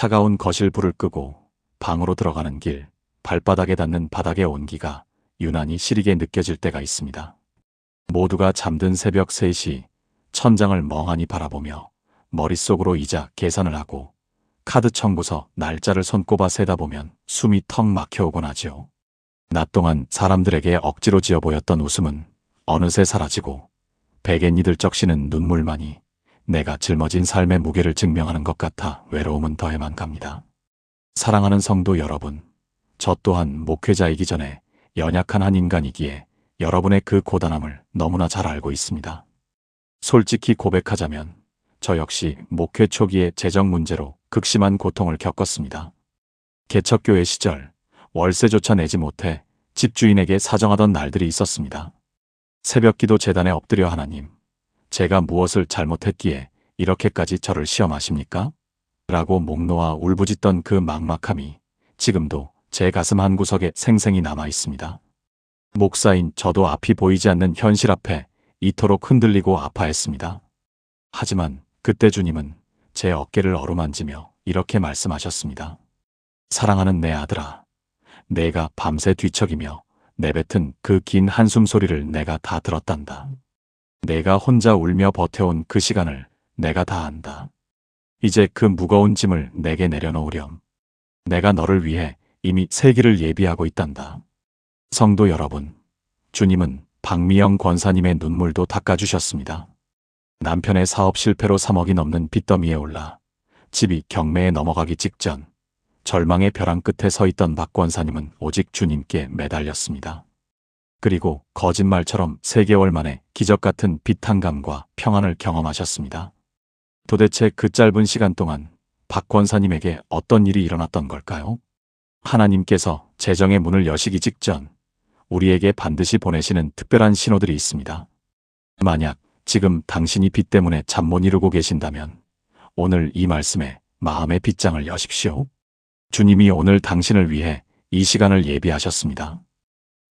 차가운 거실 불을 끄고 방으로 들어가는 길, 발바닥에 닿는 바닥의 온기가 유난히 시리게 느껴질 때가 있습니다. 모두가 잠든 새벽 3시, 천장을 멍하니 바라보며 머릿속으로 이자 계산을 하고 카드 청구서 날짜를 손꼽아 세다 보면 숨이 턱 막혀오곤 하죠. 낮 동안 사람들에게 억지로 지어 보였던 웃음은 어느새 사라지고 베갯니 들쩍이는 눈물만이 내가 짊어진 삶의 무게를 증명하는 것 같아 외로움은 더해만 갑니다. 사랑하는 성도 여러분, 저 또한 목회자이기 전에 연약한 한 인간이기에 여러분의 그 고단함을 너무나 잘 알고 있습니다. 솔직히 고백하자면 저 역시 목회 초기에 재정 문제로 극심한 고통을 겪었습니다. 개척교회 시절 월세조차 내지 못해 집주인에게 사정하던 날들이 있었습니다. 새벽기도 제단에 엎드려 하나님, 제가 무엇을 잘못했기에 이렇게까지 저를 시험하십니까? 라고 목 놓아 울부짖던 그 막막함이 지금도 제 가슴 한구석에 생생히 남아 있습니다. 목사인 저도 앞이 보이지 않는 현실 앞에 이토록 흔들리고 아파했습니다. 하지만 그때 주님은 제 어깨를 어루만지며 이렇게 말씀하셨습니다. 사랑하는 내 아들아, 내가 밤새 뒤척이며 내뱉은 그 긴 한숨 소리를 내가 다 들었단다. 내가 혼자 울며 버텨온 그 시간을 내가 다 안다. 이제 그 무거운 짐을 내게 내려놓으렴. 내가 너를 위해 이미 새 길을 예비하고 있단다. 성도 여러분, 주님은 박미영 권사님의 눈물도 닦아주셨습니다. 남편의 사업 실패로 3억이 넘는 빚더미에 올라 집이 경매에 넘어가기 직전 절망의 벼랑 끝에 서 있던 박 권사님은 오직 주님께 매달렸습니다. 그리고 거짓말처럼 3개월 만에 기적 같은 비탄감과 평안을 경험하셨습니다. 도대체 그 짧은 시간 동안 박 권사님에게 어떤 일이 일어났던 걸까요? 하나님께서 재정의 문을 여시기 직전 우리에게 반드시 보내시는 특별한 신호들이 있습니다. 만약 지금 당신이 빚 때문에 잠 못 이루고 계신다면 오늘 이 말씀에 마음의 빗장을 여십시오. 주님이 오늘 당신을 위해 이 시간을 예비하셨습니다.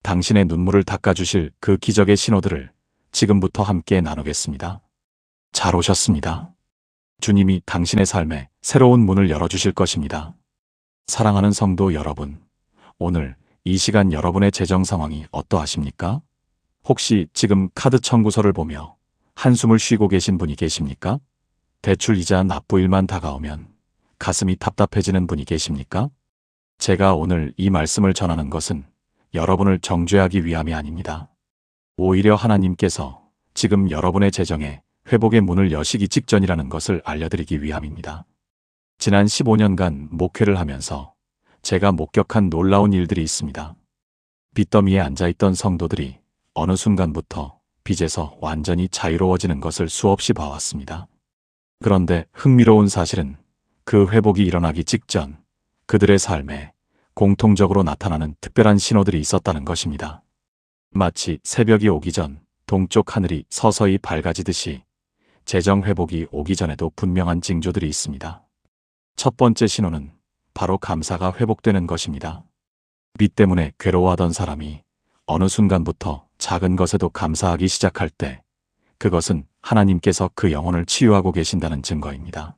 당신의 눈물을 닦아주실 그 기적의 신호들을 지금부터 함께 나누겠습니다. 잘 오셨습니다. 주님이 당신의 삶에 새로운 문을 열어주실 것입니다. 사랑하는 성도 여러분, 오늘 이 시간 여러분의 재정 상황이 어떠하십니까? 혹시 지금 카드 청구서를 보며 한숨을 쉬고 계신 분이 계십니까? 대출 이자 납부일만 다가오면 가슴이 답답해지는 분이 계십니까? 제가 오늘 이 말씀을 전하는 것은 여러분을 정죄하기 위함이 아닙니다. 오히려 하나님께서 지금 여러분의 재정에 회복의 문을 여시기 직전이라는 것을 알려드리기 위함입니다. 지난 15년간 목회를 하면서 제가 목격한 놀라운 일들이 있습니다. 빚더미에 앉아있던 성도들이 어느 순간부터 빚에서 완전히 자유로워지는 것을 수없이 봐왔습니다. 그런데 흥미로운 사실은 그 회복이 일어나기 직전 그들의 삶에 공통적으로 나타나는 특별한 신호들이 있었다는 것입니다. 마치 새벽이 오기 전 동쪽 하늘이 서서히 밝아지듯이 재정 회복이 오기 전에도 분명한 징조들이 있습니다. 첫 번째 신호는 바로 감사가 회복되는 것입니다. 빚 때문에 괴로워하던 사람이 어느 순간부터 작은 것에도 감사하기 시작할 때 그것은 하나님께서 그 영혼을 치유하고 계신다는 증거입니다.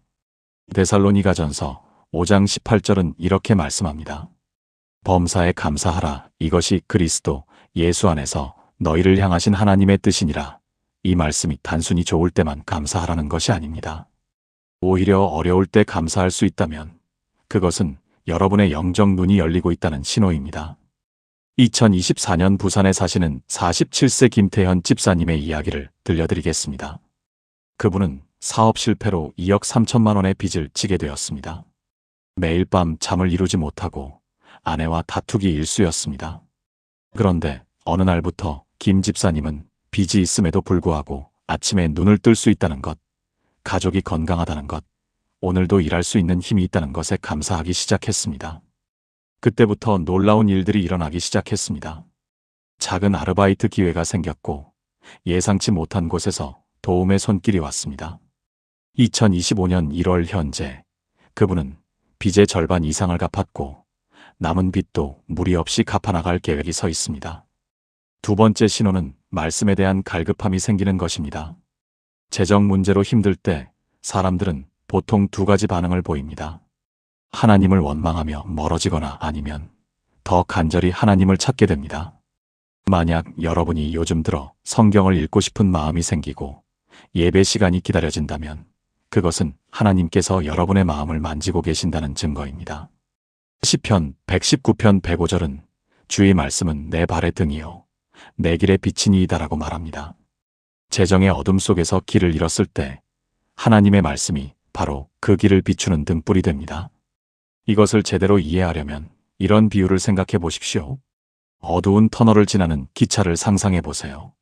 데살로니가전서 5장 18절은 이렇게 말씀합니다. 범사에 감사하라. 이것이 그리스도 예수 안에서 너희를 향하신 하나님의 뜻이니라. 이 말씀이 단순히 좋을 때만 감사하라는 것이 아닙니다. 오히려 어려울 때 감사할 수 있다면 그것은 여러분의 영적 눈이 열리고 있다는 신호입니다. 2024년 부산에 사시는 47세 김태현 집사님의 이야기를 들려드리겠습니다. 그분은 사업 실패로 2억 3천만 원의 빚을 지게 되었습니다. 매일 밤 잠을 이루지 못하고 아내와 다투기 일쑤였습니다. 그런데 어느 날부터 김 집사님은 빚이 있음에도 불구하고 아침에 눈을 뜰 수 있다는 것, 가족이 건강하다는 것, 오늘도 일할 수 있는 힘이 있다는 것에 감사하기 시작했습니다. 그때부터 놀라운 일들이 일어나기 시작했습니다. 작은 아르바이트 기회가 생겼고 예상치 못한 곳에서 도움의 손길이 왔습니다. 2025년 1월 현재 그분은 빚의 절반 이상을 갚았고 남은 빚도 무리 없이 갚아나갈 계획이 서 있습니다. 두 번째 신호는 말씀에 대한 갈급함이 생기는 것입니다. 재정 문제로 힘들 때 사람들은 보통 두 가지 반응을 보입니다. 하나님을 원망하며 멀어지거나 아니면 더 간절히 하나님을 찾게 됩니다. 만약 여러분이 요즘 들어 성경을 읽고 싶은 마음이 생기고 예배 시간이 기다려진다면 그것은 하나님께서 여러분의 마음을 만지고 계신다는 증거입니다. 시편 119편 105절은 주의 말씀은 내 발의 등이요 내 길의 빛이니이다라고 말합니다. 재정의 어둠 속에서 길을 잃었을 때 하나님의 말씀이 바로 그 길을 비추는 등불이 됩니다. 이것을 제대로 이해하려면 이런 비유를 생각해 보십시오. 어두운 터널을 지나는 기차를 상상해 보세요.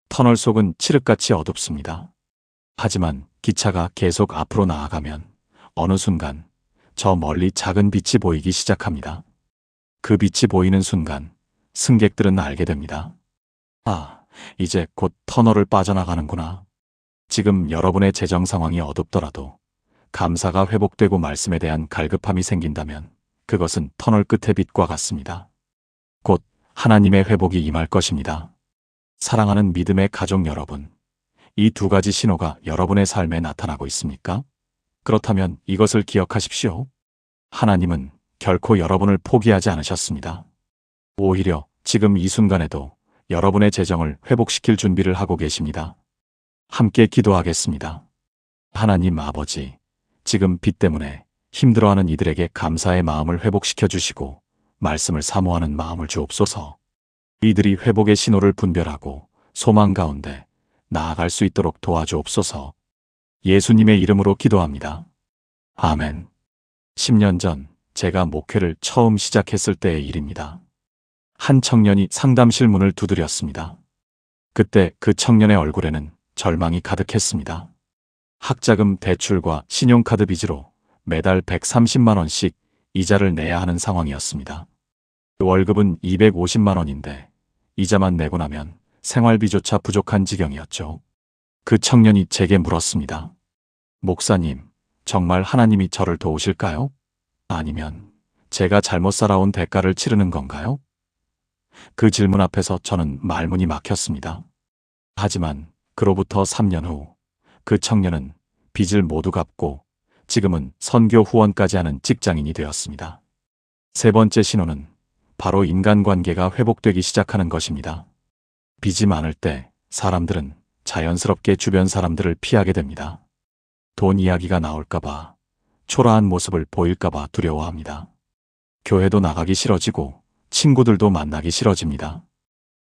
터널 속은 칠흑같이 어둡습니다. 하지만 기차가 계속 앞으로 나아가면 어느 순간 저 멀리 작은 빛이 보이기 시작합니다. 그 빛이 보이는 순간 승객들은 알게 됩니다. 아, 이제 곧 터널을 빠져나가는구나. 지금 여러분의 재정 상황이 어둡더라도 감사가 회복되고 말씀에 대한 갈급함이 생긴다면 그것은 터널 끝의 빛과 같습니다. 곧 하나님의 회복이 임할 것입니다. 사랑하는 믿음의 가족 여러분, 이 두 가지 신호가 여러분의 삶에 나타나고 있습니까? 그렇다면 이것을 기억하십시오. 하나님은 결코 여러분을 포기하지 않으셨습니다. 오히려 지금 이 순간에도 여러분의 재정을 회복시킬 준비를 하고 계십니다. 함께 기도하겠습니다. 하나님 아버지, 지금 빚 때문에 힘들어하는 이들에게 감사의 마음을 회복시켜 주시고 말씀을 사모하는 마음을 주옵소서. 이들이 회복의 신호를 분별하고 소망 가운데 나아갈 수 있도록 도와주옵소서. 예수님의 이름으로 기도합니다. 아멘. 10년 전 제가 목회를 처음 시작했을 때의 일입니다. 한 청년이 상담실 문을 두드렸습니다. 그때 그 청년의 얼굴에는 절망이 가득했습니다. 학자금 대출과 신용카드 빚으로 매달 130만 원씩 이자를 내야 하는 상황이었습니다. 월급은 250만 원인데 이자만 내고 나면 생활비조차 부족한 지경이었죠. 그 청년이 제게 물었습니다. 목사님, 정말 하나님이 저를 도우실까요? 아니면 제가 잘못 살아온 대가를 치르는 건가요? 그 질문 앞에서 저는 말문이 막혔습니다. 하지만 그로부터 3년 후 그 청년은 빚을 모두 갚고 지금은 선교 후원까지 하는 직장인이 되었습니다. 세 번째 신호는 바로 인간관계가 회복되기 시작하는 것입니다. 빚이 많을 때 사람들은 자연스럽게 주변 사람들을 피하게 됩니다. 돈 이야기가 나올까봐, 초라한 모습을 보일까봐 두려워합니다. 교회도 나가기 싫어지고 친구들도 만나기 싫어집니다.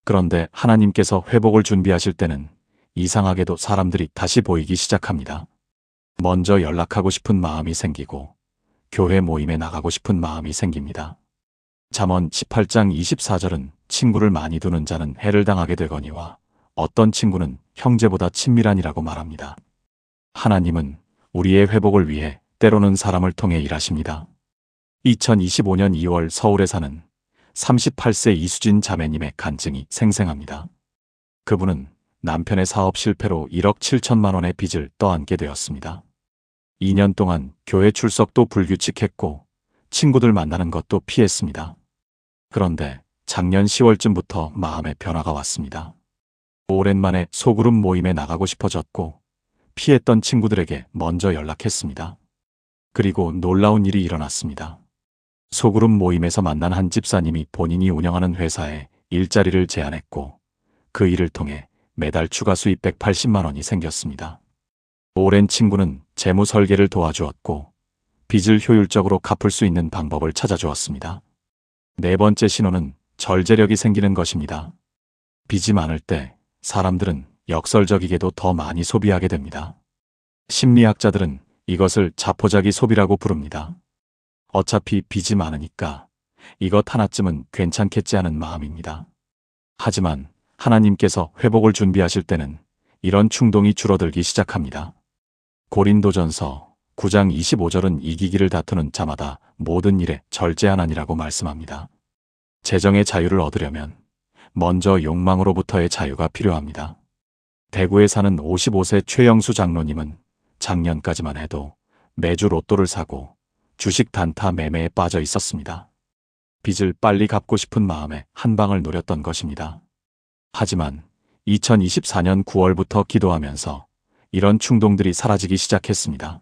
그런데 하나님께서 회복을 준비하실 때는 이상하게도 사람들이 다시 보이기 시작합니다. 먼저 연락하고 싶은 마음이 생기고 교회 모임에 나가고 싶은 마음이 생깁니다. 잠언 18장 24절은 친구를 많이 두는 자는 해를 당하게 되거니와 어떤 친구는 형제보다 친밀하니라고 말합니다. 하나님은 우리의 회복을 위해 때로는 사람을 통해 일하십니다. 2025년 2월 서울에 사는 38세 이수진 자매님의 간증이 생생합니다. 그분은 남편의 사업 실패로 1억 7천만 원의 빚을 떠안게 되었습니다. 2년 동안 교회 출석도 불규칙했고 친구들 만나는 것도 피했습니다. 그런데 작년 10월쯤부터 마음의 변화가 왔습니다. 오랜만에 소그룹 모임에 나가고 싶어졌고 피했던 친구들에게 먼저 연락했습니다. 그리고 놀라운 일이 일어났습니다. 소그룹 모임에서 만난 한 집사님이 본인이 운영하는 회사에 일자리를 제안했고 그 일을 통해 매달 추가 수입 180만 원이 생겼습니다. 오랜 친구는 재무 설계를 도와주었고 빚을 효율적으로 갚을 수 있는 방법을 찾아주었습니다. 네 번째 신호는 절제력이 생기는 것입니다. 빚이 많을 때 사람들은 역설적이게도 더 많이 소비하게 됩니다. 심리학자들은 이것을 자포자기 소비라고 부릅니다. 어차피 빚이 많으니까 이것 하나쯤은 괜찮겠지 하는 마음입니다. 하지만 하나님께서 회복을 준비하실 때는 이런 충동이 줄어들기 시작합니다. 고린도전서 9장 25절은 이기기를 다투는 자마다 모든 일에 절제하나니라고 말씀합니다. 재정의 자유를 얻으려면 먼저 욕망으로부터의 자유가 필요합니다. 대구에 사는 55세 최영수 장로님은 작년까지만 해도 매주 로또를 사고 주식 단타 매매에 빠져 있었습니다. 빚을 빨리 갚고 싶은 마음에 한 방을 노렸던 것입니다. 하지만 2024년 9월부터 기도하면서 이런 충동들이 사라지기 시작했습니다.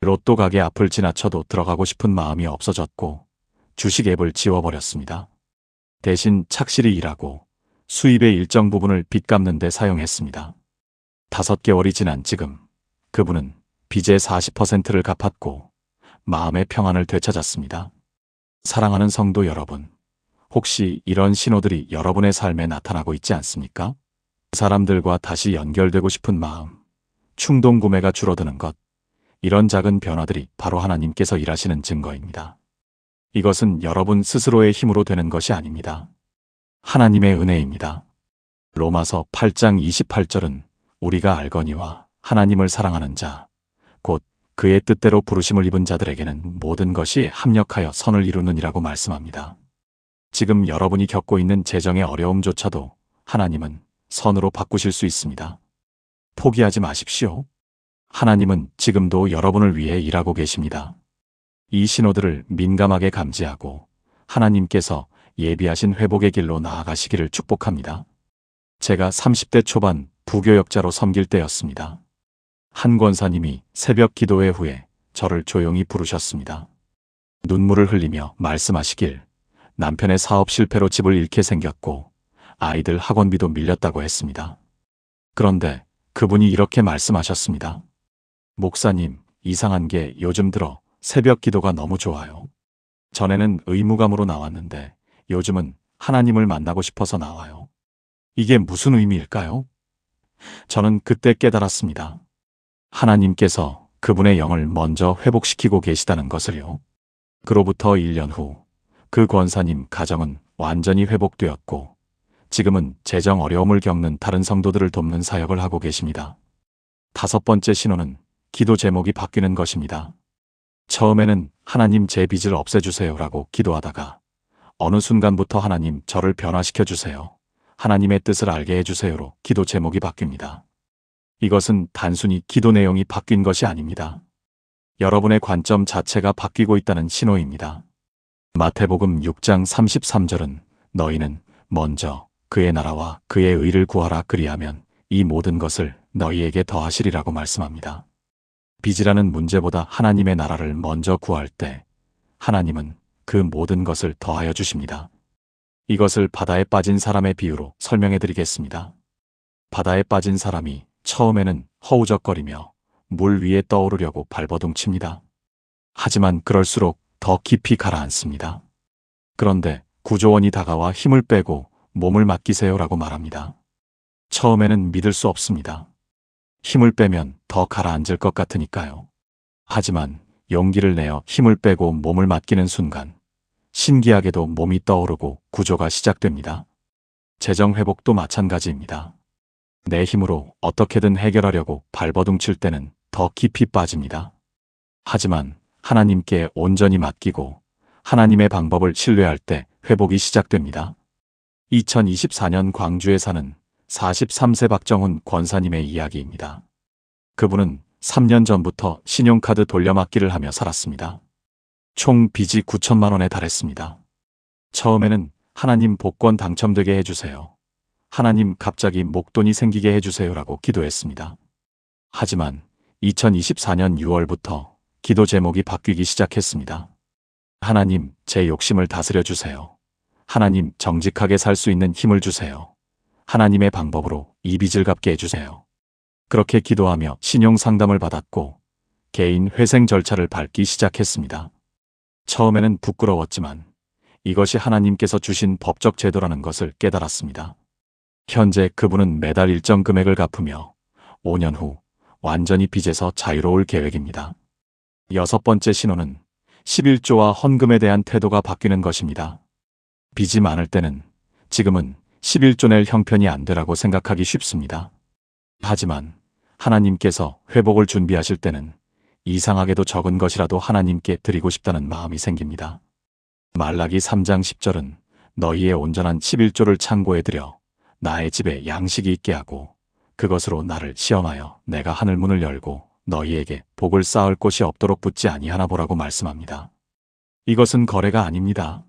로또 가게 앞을 지나쳐도 들어가고 싶은 마음이 없어졌고 주식 앱을 지워버렸습니다. 대신 착실히 일하고 수입의 일정 부분을 빚 갚는 데 사용했습니다. 5개월이 지난 지금 그분은 빚의 40%를 갚았고 마음의 평안을 되찾았습니다. 사랑하는 성도 여러분, 혹시 이런 신호들이 여러분의 삶에 나타나고 있지 않습니까? 사람들과 다시 연결되고 싶은 마음, 충동 구매가 줄어드는 것, 이런 작은 변화들이 바로 하나님께서 일하시는 증거입니다. 이것은 여러분 스스로의 힘으로 되는 것이 아닙니다. 하나님의 은혜입니다. 로마서 8장 28절은 우리가 알거니와 하나님을 사랑하는 자, 곧 그의 뜻대로 부르심을 입은 자들에게는 모든 것이 합력하여 선을 이루느니라고 말씀합니다. 지금 여러분이 겪고 있는 재정의 어려움조차도 하나님은 선으로 바꾸실 수 있습니다. 포기하지 마십시오. 하나님은 지금도 여러분을 위해 일하고 계십니다. 이 신호들을 민감하게 감지하고 하나님께서 예비하신 회복의 길로 나아가시기를 축복합니다. 제가 30대 초반 부교역자로 섬길 때였습니다. 한 권사님이 새벽 기도회 후에 저를 조용히 부르셨습니다. 눈물을 흘리며 말씀하시길 남편의 사업 실패로 집을 잃게 생겼고 아이들 학원비도 밀렸다고 했습니다. 그런데 그분이 이렇게 말씀하셨습니다. 목사님, 이상한 게 요즘 들어 새벽 기도가 너무 좋아요. 전에는 의무감으로 나왔는데 요즘은 하나님을 만나고 싶어서 나와요. 이게 무슨 의미일까요? 저는 그때 깨달았습니다. 하나님께서 그분의 영을 먼저 회복시키고 계시다는 것을요. 그로부터 1년 후 그 권사님 가정은 완전히 회복되었고 지금은 재정 어려움을 겪는 다른 성도들을 돕는 사역을 하고 계십니다. 5번째 신호는 기도 제목이 바뀌는 것입니다. 처음에는 하나님 제 빚을 없애주세요라고 기도하다가 어느 순간부터 하나님 저를 변화시켜주세요. 하나님의 뜻을 알게 해주세요로 기도 제목이 바뀝니다. 이것은 단순히 기도 내용이 바뀐 것이 아닙니다. 여러분의 관점 자체가 바뀌고 있다는 신호입니다. 마태복음 6장 33절은 너희는 먼저 그의 나라와 그의 의를 구하라 그리하면 이 모든 것을 너희에게 더하시리라고 말씀합니다. 빚이라는 문제보다 하나님의 나라를 먼저 구할 때 하나님은 그 모든 것을 더하여 주십니다. 이것을 바다에 빠진 사람의 비유로 설명해 드리겠습니다. 바다에 빠진 사람이 처음에는 허우적거리며 물 위에 떠오르려고 발버둥 칩니다. 하지만 그럴수록 더 깊이 가라앉습니다. 그런데 구조원이 다가와 힘을 빼고 몸을 맡기세요라고 말합니다. 처음에는 믿을 수 없습니다. 힘을 빼면 더 가라앉을 것 같으니까요. 하지만 용기를 내어 힘을 빼고 몸을 맡기는 순간 신기하게도 몸이 떠오르고 구조가 시작됩니다. 재정 회복도 마찬가지입니다. 내 힘으로 어떻게든 해결하려고 발버둥 칠 때는 더 깊이 빠집니다. 하지만 하나님께 온전히 맡기고 하나님의 방법을 신뢰할 때 회복이 시작됩니다. 2024년 광주에 사는 43세 박정훈 권사님의 이야기입니다. 그분은 3년 전부터 신용카드 돌려막기를 하며 살았습니다. 총 빚이 9천만 원에 달했습니다. 처음에는 하나님 복권 당첨되게 해주세요. 하나님 갑자기 목돈이 생기게 해주세요라고 기도했습니다. 하지만 2024년 6월부터 기도 제목이 바뀌기 시작했습니다. 하나님, 제 욕심을 다스려 주세요. 하나님, 정직하게 살 수 있는 힘을 주세요. 하나님의 방법으로 이 빚을 갚게 해주세요. 그렇게 기도하며 신용 상담을 받았고 개인 회생 절차를 밟기 시작했습니다. 처음에는 부끄러웠지만 이것이 하나님께서 주신 법적 제도라는 것을 깨달았습니다. 현재 그분은 매달 일정 금액을 갚으며 5년 후 완전히 빚에서 자유로울 계획입니다. 6번째 신호는 11조와 헌금에 대한 태도가 바뀌는 것입니다. 빚이 많을 때는 지금은 11조 낼 형편이 안 되라고 생각하기 쉽습니다. 하지만 하나님께서 회복을 준비하실 때는 이상하게도 적은 것이라도 하나님께 드리고 싶다는 마음이 생깁니다. 말라기 3장 10절은 너희의 온전한 11조를 창고에 들여 나의 집에 양식이 있게 하고 그것으로 나를 시험하여 내가 하늘 문을 열고 너희에게 복을 쌓을 곳이 없도록 붙지 아니하나 보라고 말씀합니다. 이것은 거래가 아닙니다.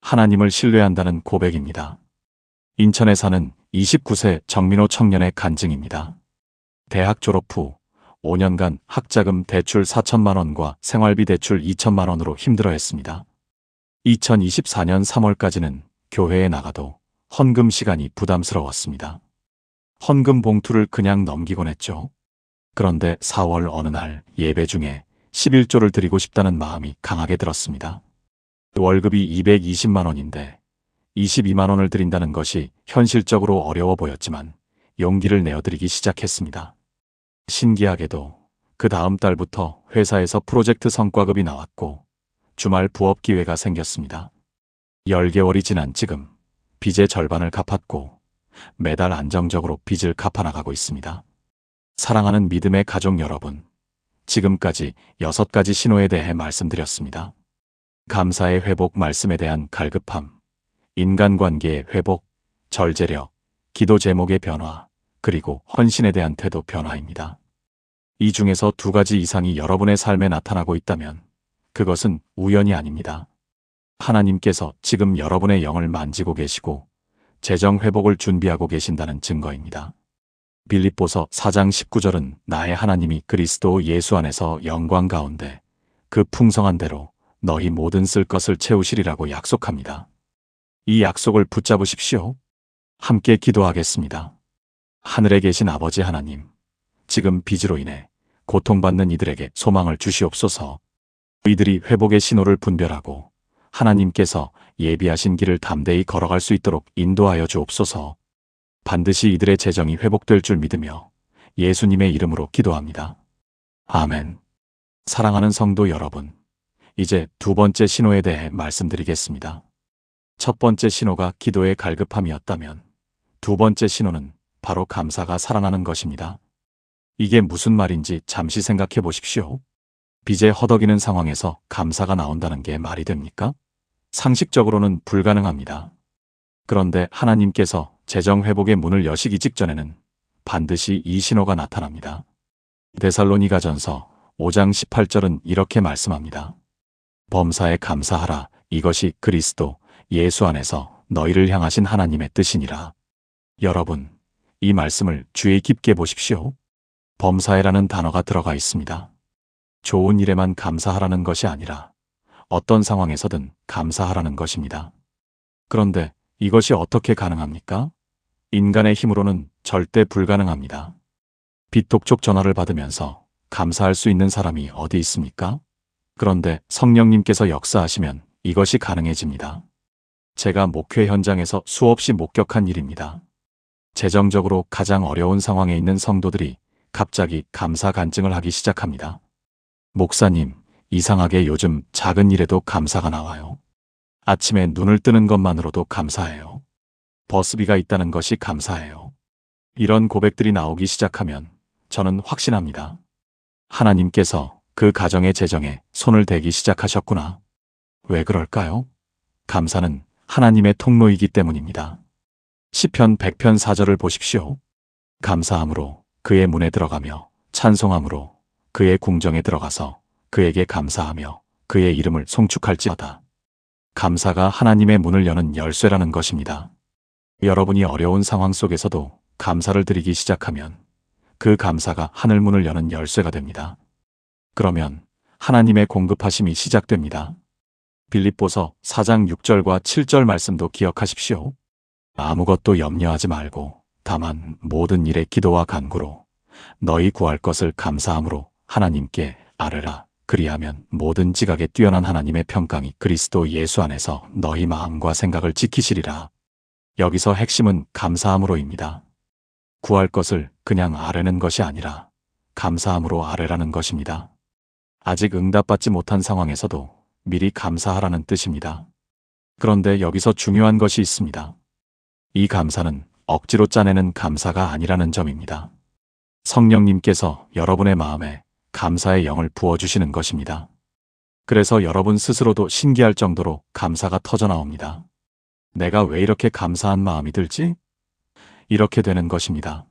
하나님을 신뢰한다는 고백입니다. 인천에 사는 29세 정민호 청년의 간증입니다. 대학 졸업 후 5년간 학자금 대출 4천만 원과 생활비 대출 2천만 원으로 힘들어했습니다. 2024년 3월까지는 교회에 나가도 헌금 시간이 부담스러웠습니다. 헌금 봉투를 그냥 넘기곤 했죠. 그런데 4월 어느 날 예배 중에 11조를 드리고 싶다는 마음이 강하게 들었습니다. 월급이 220만 원인데 22만 원을 드린다는 것이 현실적으로 어려워 보였지만 용기를 내어드리기 시작했습니다. 신기하게도 그 다음 달부터 회사에서 프로젝트 성과급이 나왔고 주말 부업 기회가 생겼습니다. 10개월이 지난 지금 빚의 절반을 갚았고 매달 안정적으로 빚을 갚아나가고 있습니다. 사랑하는 믿음의 가족 여러분, 지금까지 6가지 신호에 대해 말씀드렸습니다. 감사의 회복 말씀에 대한 갈급함, 인간관계의 회복, 절제력, 기도 제목의 변화, 그리고 헌신에 대한 태도 변화입니다. 이 중에서 2가지 이상이 여러분의 삶에 나타나고 있다면 그것은 우연이 아닙니다. 하나님께서 지금 여러분의 영을 만지고 계시고 재정 회복을 준비하고 계신다는 증거입니다. 빌립보서 4장 19절은 나의 하나님이 그리스도 예수 안에서 영광 가운데 그 풍성한 대로 너희 모든 쓸 것을 채우시리라고 약속합니다. 이 약속을 붙잡으십시오. 함께 기도하겠습니다. 하늘에 계신 아버지 하나님, 지금 빚으로 인해 고통받는 이들에게 소망을 주시옵소서. 이들이 회복의 신호를 분별하고 하나님께서 예비하신 길을 담대히 걸어갈 수 있도록 인도하여 주옵소서. 반드시 이들의 재정이 회복될 줄 믿으며 예수님의 이름으로 기도합니다. 아멘. 사랑하는 성도 여러분, 이제 2번째 신호에 대해 말씀드리겠습니다. 첫 번째 신호가 기도의 갈급함이었다면 2번째 신호는 바로 감사가 살아나는 것입니다. 이게 무슨 말인지 잠시 생각해 보십시오. 빚에 허덕이는 상황에서 감사가 나온다는 게 말이 됩니까? 상식적으로는 불가능합니다. 그런데 하나님께서 재정 회복의 문을 여시기 직전에는 반드시 이 신호가 나타납니다. 데살로니가전서 5장 18절은 이렇게 말씀합니다. 범사에 감사하라. 이것이 그리스도 예수 안에서 너희를 향하신 하나님의 뜻이니라. 여러분, 이 말씀을 주의 깊게 보십시오. 범사에라는 단어가 들어가 있습니다. 좋은 일에만 감사하라는 것이 아니라 어떤 상황에서든 감사하라는 것입니다. 그런데 이것이 어떻게 가능합니까? 인간의 힘으로는 절대 불가능합니다. 비톡촉 전화를 받으면서 감사할 수 있는 사람이 어디 있습니까? 그런데 성령님께서 역사하시면 이것이 가능해집니다. 제가 목회 현장에서 수없이 목격한 일입니다. 재정적으로 가장 어려운 상황에 있는 성도들이 갑자기 감사 간증을 하기 시작합니다. 목사님, 이상하게 요즘 작은 일에도 감사가 나와요. 아침에 눈을 뜨는 것만으로도 감사해요. 버스비가 있다는 것이 감사해요. 이런 고백들이 나오기 시작하면 저는 확신합니다. 하나님께서 그 가정의 재정에 손을 대기 시작하셨구나. 왜 그럴까요? 감사는 하나님의 통로이기 때문입니다. 시편 100편 4절을 보십시오. 감사함으로 그의 문에 들어가며 찬송함으로 그의 궁정에 들어가서 그에게 감사하며 그의 이름을 송축할지어다. 감사가 하나님의 문을 여는 열쇠라는 것입니다. 여러분이 어려운 상황 속에서도 감사를 드리기 시작하면 그 감사가 하늘 문을 여는 열쇠가 됩니다. 그러면 하나님의 공급하심이 시작됩니다. 빌립보서 4장 6절과 7절 말씀도 기억하십시오. 아무것도 염려하지 말고 다만 모든 일에 기도와 간구로 너희 구할 것을 감사함으로 하나님께 아뢰라. 그리하면 모든 지각에 뛰어난 하나님의 평강이 그리스도 예수 안에서 너희 마음과 생각을 지키시리라. 여기서 핵심은 감사함으로입니다. 구할 것을 그냥 아뢰는 것이 아니라 감사함으로 아뢰라는 것입니다. 아직 응답받지 못한 상황에서도 미리 감사하라는 뜻입니다. 그런데 여기서 중요한 것이 있습니다. 이 감사는 억지로 짜내는 감사가 아니라는 점입니다. 성령님께서 여러분의 마음에 감사의 영을 부어주시는 것입니다. 그래서 여러분 스스로도 신기할 정도로 감사가 터져나옵니다. 내가 왜 이렇게 감사한 마음이 들지? 이렇게 되는 것입니다.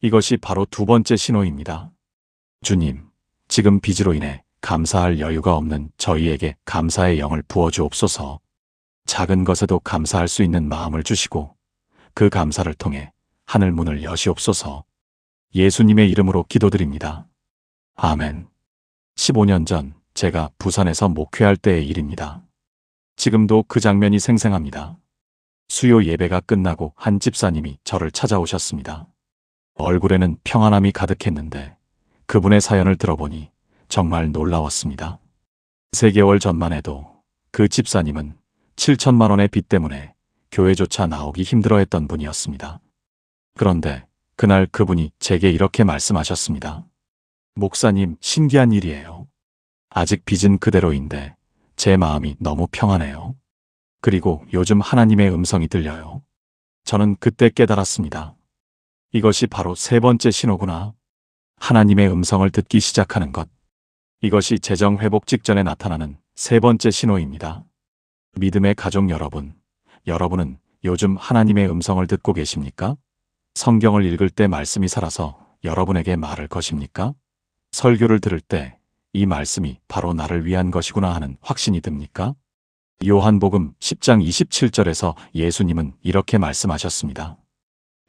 이것이 바로 2번째 신호입니다. 주님, 지금 빚으로 인해 감사할 여유가 없는 저희에게 감사의 영을 부어주옵소서. 작은 것에도 감사할 수 있는 마음을 주시고 그 감사를 통해 하늘 문을 여시옵소서. 예수님의 이름으로 기도드립니다. 아멘. 15년 전 제가 부산에서 목회할 때의 일입니다. 지금도 그 장면이 생생합니다. 수요 예배가 끝나고 한 집사님이 저를 찾아오셨습니다. 얼굴에는 평안함이 가득했는데 그분의 사연을 들어보니 정말 놀라웠습니다. 3개월 전만 해도 그 집사님은 7천만 원의 빚 때문에 교회조차 나오기 힘들어했던 분이었습니다. 그런데 그날 그분이 제게 이렇게 말씀하셨습니다. 목사님, 신기한 일이에요. 아직 빚은 그대로인데 제 마음이 너무 평안해요. 그리고 요즘 하나님의 음성이 들려요. 저는 그때 깨달았습니다. 이것이 바로 3번째 신호구나. 하나님의 음성을 듣기 시작하는 것. 이것이 재정 회복 직전에 나타나는 3번째 신호입니다. 믿음의 가족 여러분, 여러분은 요즘 하나님의 음성을 듣고 계십니까? 성경을 읽을 때 말씀이 살아서 여러분에게 말을 거십니까? 설교를 들을 때 이 말씀이 바로 나를 위한 것이구나 하는 확신이 듭니까? 요한복음 10장 27절에서 예수님은 이렇게 말씀하셨습니다.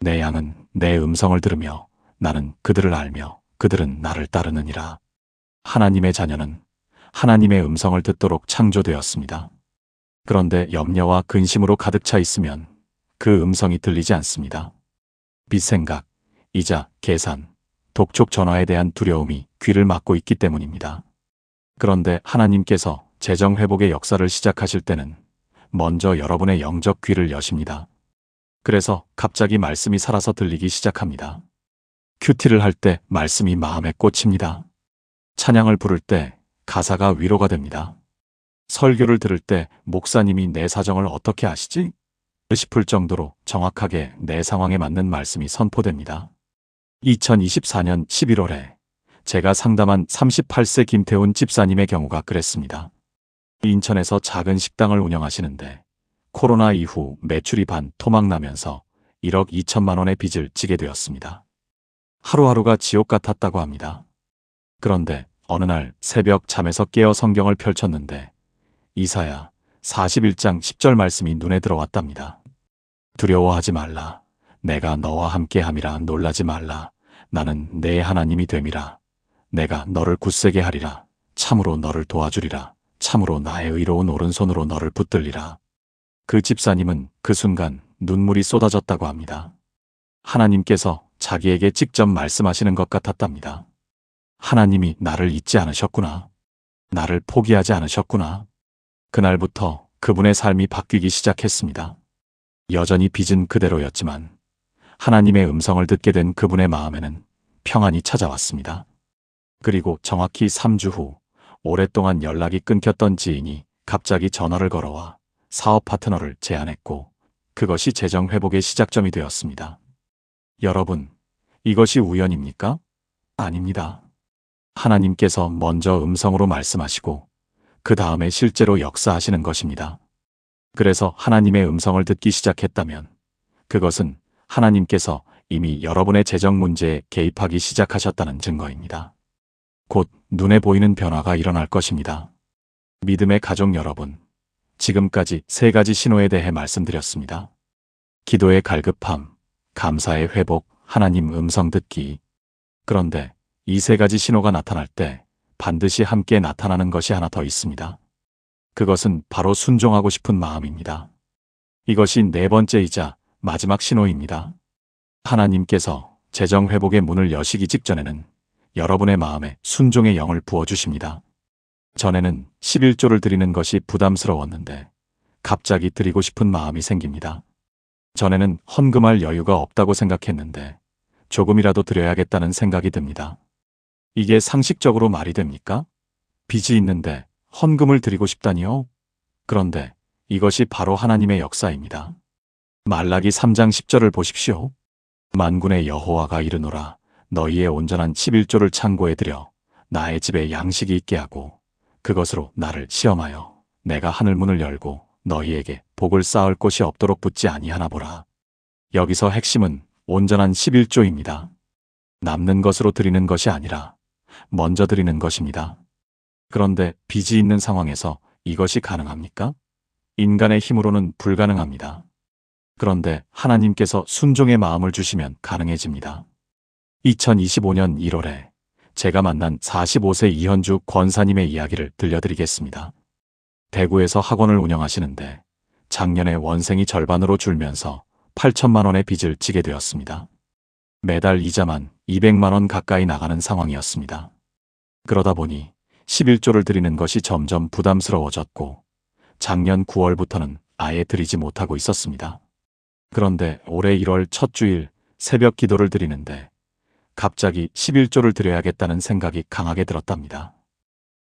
내 양은 내 음성을 들으며 나는 그들을 알며 그들은 나를 따르느니라. 하나님의 자녀는 하나님의 음성을 듣도록 창조되었습니다. 그런데 염려와 근심으로 가득 차 있으면 그 음성이 들리지 않습니다. 빚 생각, 이자, 계산, 독촉 전화에 대한 두려움이 귀를 막고 있기 때문입니다. 그런데 하나님께서 재정 회복의 역사를 시작하실 때는 먼저 여러분의 영적 귀를 여십니다. 그래서 갑자기 말씀이 살아서 들리기 시작합니다. 큐티를 할 때 말씀이 마음에 꽂힙니다. 찬양을 부를 때 가사가 위로가 됩니다. 설교를 들을 때 목사님이 내 사정을 어떻게 아시지? 싶을 정도로 정확하게 내 상황에 맞는 말씀이 선포됩니다. 2024년 11월에 제가 상담한 38세 김태훈 집사님의 경우가 그랬습니다. 인천에서 작은 식당을 운영하시는데 코로나 이후 매출이 토막나면서 1억 2천만 원의 빚을 지게 되었습니다. 하루하루가 지옥 같았다고 합니다. 그런데 어느 날 새벽 잠에서 깨어 성경을 펼쳤는데 이사야 41장 10절 말씀이 눈에 들어왔답니다. 두려워하지 말라. 내가 너와 함께함이라. 놀라지 말라. 나는 내 하나님이 됨이라. 내가 너를 굳세게 하리라. 참으로 너를 도와주리라. 참으로 나의 의로운 오른손으로 너를 붙들리라. 그 집사님은 그 순간 눈물이 쏟아졌다고 합니다. 하나님께서 자기에게 직접 말씀하시는 것 같았답니다. 하나님이 나를 잊지 않으셨구나. 나를 포기하지 않으셨구나. 그날부터 그분의 삶이 바뀌기 시작했습니다. 여전히 빚은 그대로였지만 하나님의 음성을 듣게 된 그분의 마음에는 평안이 찾아왔습니다. 그리고 정확히 3주 후 오랫동안 연락이 끊겼던 지인이 갑자기 전화를 걸어와 사업 파트너를 제안했고 그것이 재정 회복의 시작점이 되었습니다. 여러분, 이것이 우연입니까? 아닙니다. 하나님께서 먼저 음성으로 말씀하시고 그 다음에 실제로 역사하시는 것입니다. 그래서 하나님의 음성을 듣기 시작했다면 그것은 하나님께서 이미 여러분의 재정 문제에 개입하기 시작하셨다는 증거입니다. 곧 눈에 보이는 변화가 일어날 것입니다. 믿음의 가족 여러분, 지금까지 3가지 신호에 대해 말씀드렸습니다. 기도의 갈급함, 감사의 회복, 하나님 음성 듣기. 그런데 이 3가지 신호가 나타날 때 반드시 함께 나타나는 것이 하나 더 있습니다. 그것은 바로 순종하고 싶은 마음입니다. 이것이 4번째이자 마지막 신호입니다. 하나님께서 재정 회복의 문을 여시기 직전에는 여러분의 마음에 순종의 영을 부어주십니다. 전에는 11조를 드리는 것이 부담스러웠는데 갑자기 드리고 싶은 마음이 생깁니다. 전에는 헌금할 여유가 없다고 생각했는데 조금이라도 드려야겠다는 생각이 듭니다. 이게 상식적으로 말이 됩니까? 빚이 있는데 헌금을 드리고 싶다니요? 그런데 이것이 바로 하나님의 역사입니다. 말라기 3장 10절을 보십시오. 만군의 여호와가 이르노라. 너희의 온전한 11조를 창고에 들여 나의 집에 양식이 있게 하고 그것으로 나를 시험하여 내가 하늘문을 열고 너희에게 복을 쌓을 곳이 없도록 붙지 아니하나 보라. 여기서 핵심은 온전한 11조입니다. 남는 것으로 드리는 것이 아니라 먼저 드리는 것입니다. 그런데 빚이 있는 상황에서 이것이 가능합니까? 인간의 힘으로는 불가능합니다. 그런데 하나님께서 순종의 마음을 주시면 가능해집니다. 2025년 1월에 제가 만난 45세 이현주 권사님의 이야기를 들려드리겠습니다. 대구에서 학원을 운영하시는데 작년에 원생이 절반으로 줄면서 8천만 원의 빚을 지게 되었습니다. 매달 이자만 200만 원 가까이 나가는 상황이었습니다. 그러다 보니 11조를 드리는 것이 점점 부담스러워졌고 작년 9월부터는 아예 드리지 못하고 있었습니다. 그런데 올해 1월 첫 주일 새벽 기도를 드리는데 갑자기 11조를 드려야겠다는 생각이 강하게 들었답니다.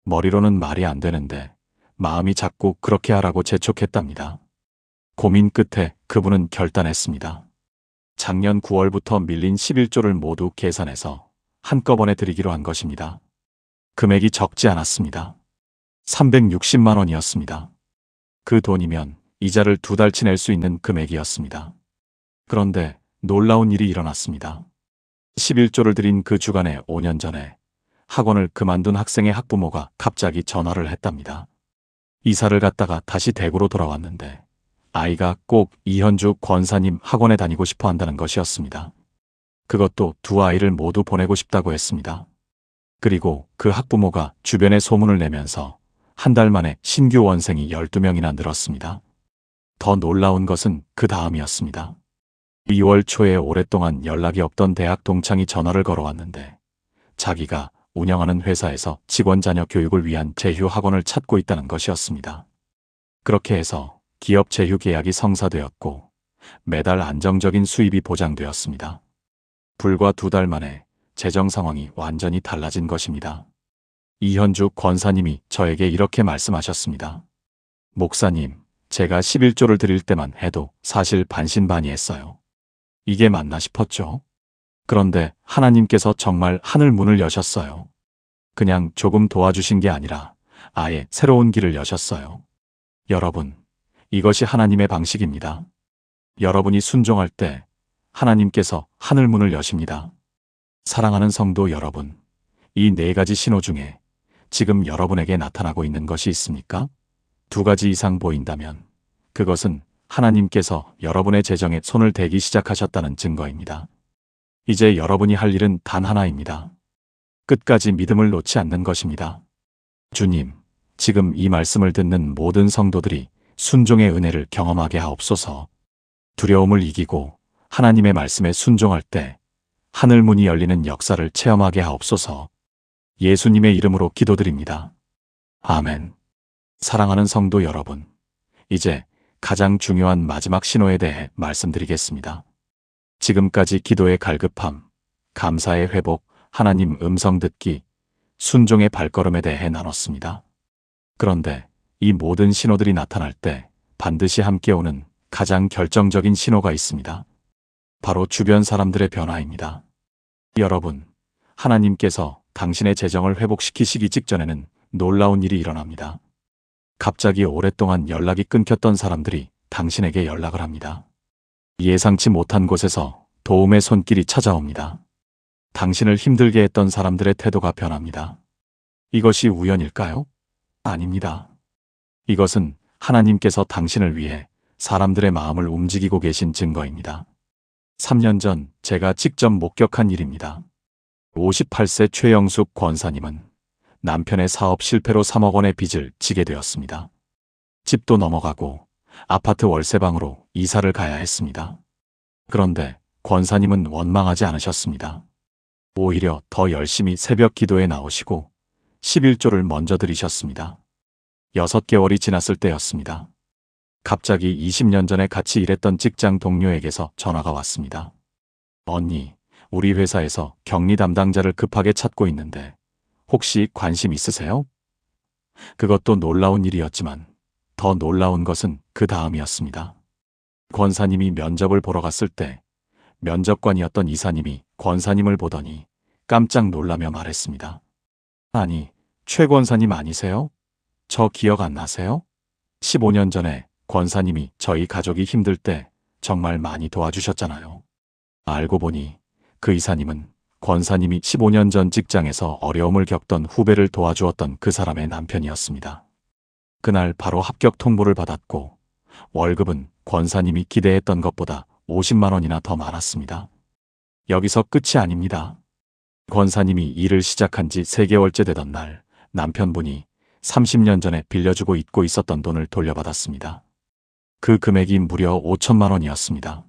머리로는 말이 안 되는데 마음이 자꾸 그렇게 하라고 재촉했답니다. 고민 끝에 그분은 결단했습니다. 작년 9월부터 밀린 11조를 모두 계산해서 한꺼번에 드리기로 한 것입니다. 금액이 적지 않았습니다. 360만 원이었습니다. 그 돈이면 이자를 2달치 낼 수 있는 금액이었습니다. 그런데 놀라운 일이 일어났습니다. 11조를 드린 그 주간에 5년 전에 학원을 그만둔 학생의 학부모가 갑자기 전화를 했답니다. 이사를 갔다가 다시 대구로 돌아왔는데 아이가 꼭 이현주 권사님 학원에 다니고 싶어 한다는 것이었습니다. 그것도 두 아이를 모두 보내고 싶다고 했습니다. 그리고 그 학부모가 주변에 소문을 내면서 한 달 만에 신규 원생이 12명이나 늘었습니다. 더 놀라운 것은 그 다음이었습니다. 2월 초에 오랫동안 연락이 없던 대학 동창이 전화를 걸어왔는데 자기가 운영하는 회사에서 직원 자녀 교육을 위한 제휴 학원을 찾고 있다는 것이었습니다. 그렇게 해서 기업 제휴 계약이 성사되었고 매달 안정적인 수입이 보장되었습니다. 불과 2달 만에 재정 상황이 완전히 달라진 것입니다. 이현주 권사님이 저에게 이렇게 말씀하셨습니다. 목사님, 제가 11조를 드릴 때만 해도 사실 반신반의했어요. 이게 맞나 싶었죠. 그런데 하나님께서 정말 하늘 문을 여셨어요. 그냥 조금 도와주신 게 아니라 아예 새로운 길을 여셨어요. 여러분, 이것이 하나님의 방식입니다. 여러분이 순종할 때 하나님께서 하늘 문을 여십니다. 사랑하는 성도 여러분, 이 4가지 신호 중에 지금 여러분에게 나타나고 있는 것이 있습니까? 2가지 이상 보인다면 그것은 하나님께서 여러분의 재정에 손을 대기 시작하셨다는 증거입니다. 이제 여러분이 할 일은 단 하나입니다. 끝까지 믿음을 놓지 않는 것입니다. 주님, 지금 이 말씀을 듣는 모든 성도들이 순종의 은혜를 경험하게 하옵소서. 두려움을 이기고 하나님의 말씀에 순종할 때 하늘문이 열리는 역사를 체험하게 하옵소서. 예수님의 이름으로 기도드립니다. 아멘. 사랑하는 성도 여러분, 이제 가장 중요한 마지막 신호에 대해 말씀드리겠습니다. 지금까지 기도의 갈급함, 감사의 회복, 하나님 음성 듣기, 순종의 발걸음에 대해 나눴습니다. 그런데 이 모든 신호들이 나타날 때 반드시 함께 오는 가장 결정적인 신호가 있습니다. 바로 주변 사람들의 변화입니다. 여러분, 하나님께서 당신의 재정을 회복시키시기 직전에는 놀라운 일이 일어납니다. 갑자기 오랫동안 연락이 끊겼던 사람들이 당신에게 연락을 합니다. 예상치 못한 곳에서 도움의 손길이 찾아옵니다. 당신을 힘들게 했던 사람들의 태도가 변합니다. 이것이 우연일까요? 아닙니다. 이것은 하나님께서 당신을 위해 사람들의 마음을 움직이고 계신 증거입니다. 3년 전 제가 직접 목격한 일입니다. 58세 최영숙 권사님은 남편의 사업 실패로 3억 원의 빚을 지게 되었습니다. 집도 넘어가고 아파트 월세방으로 이사를 가야 했습니다. 그런데 권사님은 원망하지 않으셨습니다. 오히려 더 열심히 새벽 기도에 나오시고 11조를 먼저 드리셨습니다. 6개월이 지났을 때였습니다. 갑자기 20년 전에 같이 일했던 직장 동료에게서 전화가 왔습니다. 언니, 우리 회사에서 격리 담당자를 급하게 찾고 있는데 혹시 관심 있으세요? 그것도 놀라운 일이었지만 더 놀라운 것은 그 다음이었습니다. 권사님이 면접을 보러 갔을 때 면접관이었던 이사님이 권사님을 보더니 깜짝 놀라며 말했습니다. 아니, 최 권사님 아니세요? 저 기억 안 나세요? 15년 전에 권사님이 저희 가족이 힘들 때 정말 많이 도와주셨잖아요. 알고 보니 그 이사님은 권사님이 15년 전 직장에서 어려움을 겪던 후배를 도와주었던 그 사람의 남편이었습니다. 그날 바로 합격 통보를 받았고 월급은 권사님이 기대했던 것보다 50만 원이나 더 많았습니다. 여기서 끝이 아닙니다. 권사님이 일을 시작한 지 3개월째 되던 날 남편분이 30년 전에 빌려주고 잊고 있었던 돈을 돌려받았습니다. 그 금액이 무려 5천만 원이었습니다.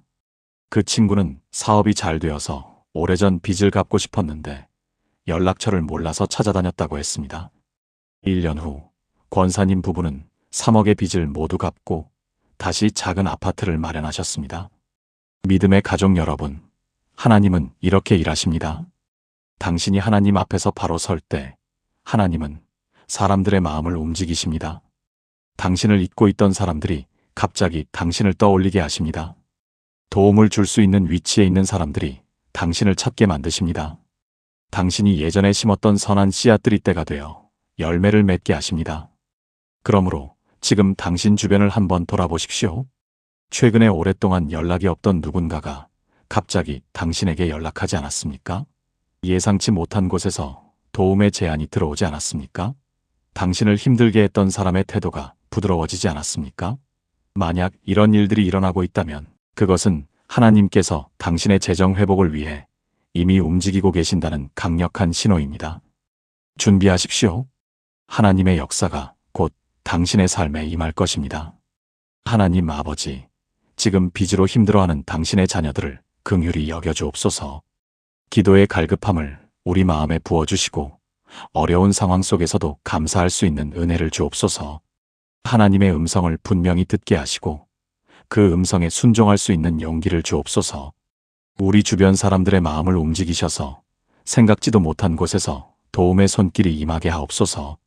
그 친구는 사업이 잘 되어서 오래전 빚을 갚고 싶었는데 연락처를 몰라서 찾아다녔다고 했습니다. 1년 후 권사님 부부는 3억의 빚을 모두 갚고 다시 작은 아파트를 마련하셨습니다. 믿음의 가족 여러분, 하나님은 이렇게 일하십니다. 당신이 하나님 앞에서 바로 설 때 하나님은 사람들의 마음을 움직이십니다. 당신을 잊고 있던 사람들이 갑자기 당신을 떠올리게 하십니다. 도움을 줄 수 있는 위치에 있는 사람들이 당신을 찾게 만드십니다. 당신이 예전에 심었던 선한 씨앗들이 때가 되어 열매를 맺게 하십니다. 그러므로 지금 당신 주변을 한번 돌아보십시오. 최근에 오랫동안 연락이 없던 누군가가 갑자기 당신에게 연락하지 않았습니까? 예상치 못한 곳에서 도움의 제안이 들어오지 않았습니까? 당신을 힘들게 했던 사람의 태도가 부드러워지지 않았습니까? 만약 이런 일들이 일어나고 있다면 그것은 하나님께서 당신의 재정 회복을 위해 이미 움직이고 계신다는 강력한 신호입니다. 준비하십시오. 하나님의 역사가 곧 당신의 삶에 임할 것입니다. 하나님 아버지, 지금 빚으로 힘들어하는 당신의 자녀들을 긍휼히 여겨주옵소서. 기도의 갈급함을 우리 마음에 부어주시고 어려운 상황 속에서도 감사할 수 있는 은혜를 주옵소서. 하나님의 음성을 분명히 듣게 하시고 그 음성에 순종할 수 있는 용기를 주옵소서. 우리 주변 사람들의 마음을 움직이셔서 생각지도 못한 곳에서 도움의 손길이 임하게 하옵소서.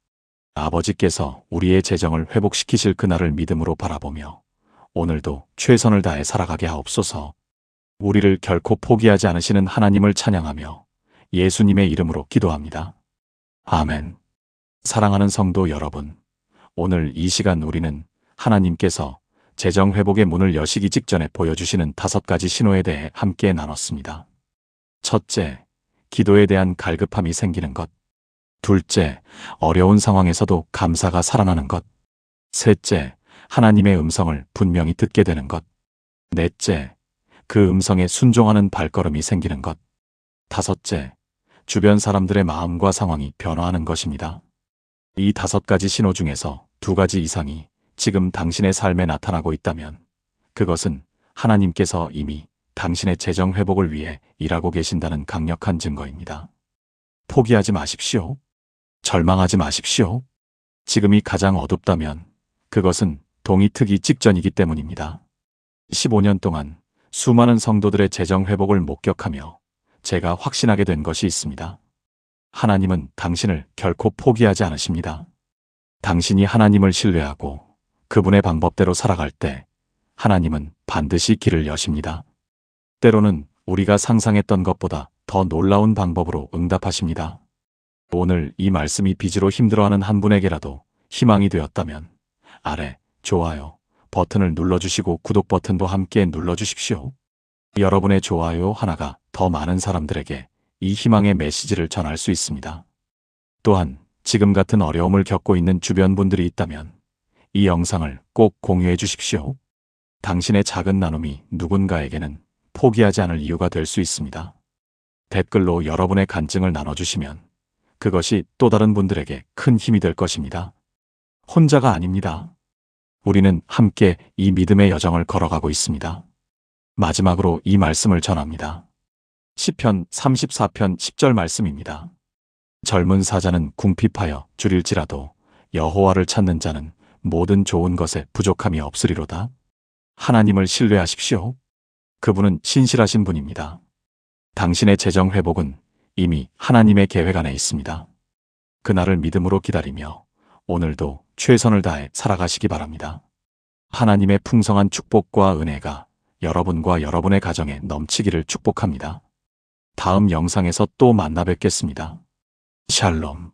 아버지께서 우리의 재정을 회복시키실 그날을 믿음으로 바라보며 오늘도 최선을 다해 살아가게 하옵소서. 우리를 결코 포기하지 않으시는 하나님을 찬양하며 예수님의 이름으로 기도합니다. 아멘. 사랑하는 성도 여러분, 오늘 이 시간 우리는 하나님께서 재정 회복의 문을 여시기 직전에 보여주시는 5가지 신호에 대해 함께 나눴습니다. 첫째, 기도에 대한 갈급함이 생기는 것. 둘째, 어려운 상황에서도 감사가 살아나는 것. 셋째, 하나님의 음성을 분명히 듣게 되는 것. 넷째, 그 음성에 순종하는 발걸음이 생기는 것. 다섯째, 주변 사람들의 마음과 상황이 변화하는 것입니다. 이 5가지 신호 중에서 2가지 이상이 지금 당신의 삶에 나타나고 있다면 그것은 하나님께서 이미 당신의 재정 회복을 위해 일하고 계신다는 강력한 증거입니다. 포기하지 마십시오. 절망하지 마십시오. 지금이 가장 어둡다면 그것은 동이 트기 직전이기 때문입니다. 15년 동안 수많은 성도들의 재정 회복을 목격하며 제가 확신하게 된 것이 있습니다. 하나님은 당신을 결코 포기하지 않으십니다. 당신이 하나님을 신뢰하고 그분의 방법대로 살아갈 때 하나님은 반드시 길을 여십니다. 때로는 우리가 상상했던 것보다 더 놀라운 방법으로 응답하십니다. 오늘 이 말씀이 빚으로 힘들어하는 한 분에게라도 희망이 되었다면 아래 좋아요 버튼을 눌러주시고 구독 버튼도 함께 눌러주십시오. 여러분의 좋아요 하나가 더 많은 사람들에게 이 희망의 메시지를 전할 수 있습니다. 또한 지금 같은 어려움을 겪고 있는 주변 분들이 있다면 이 영상을 꼭 공유해 주십시오. 당신의 작은 나눔이 누군가에게는 포기하지 않을 이유가 될 수 있습니다. 댓글로 여러분의 간증을 나눠주시면 그것이 또 다른 분들에게 큰 힘이 될 것입니다. 혼자가 아닙니다. 우리는 함께 이 믿음의 여정을 걸어가고 있습니다. 마지막으로 이 말씀을 전합니다. 시편 34편 10절 말씀입니다. 젊은 사자는 궁핍하여 줄일지라도 여호와를 찾는 자는 모든 좋은 것에 부족함이 없으리로다. 하나님을 신뢰하십시오. 그분은 신실하신 분입니다. 당신의 재정 회복은 이미 하나님의 계획 안에 있습니다. 그날을 믿음으로 기다리며 오늘도 최선을 다해 살아가시기 바랍니다. 하나님의 풍성한 축복과 은혜가 여러분과 여러분의 가정에 넘치기를 축복합니다. 다음 영상에서 또 만나 뵙겠습니다. 샬롬.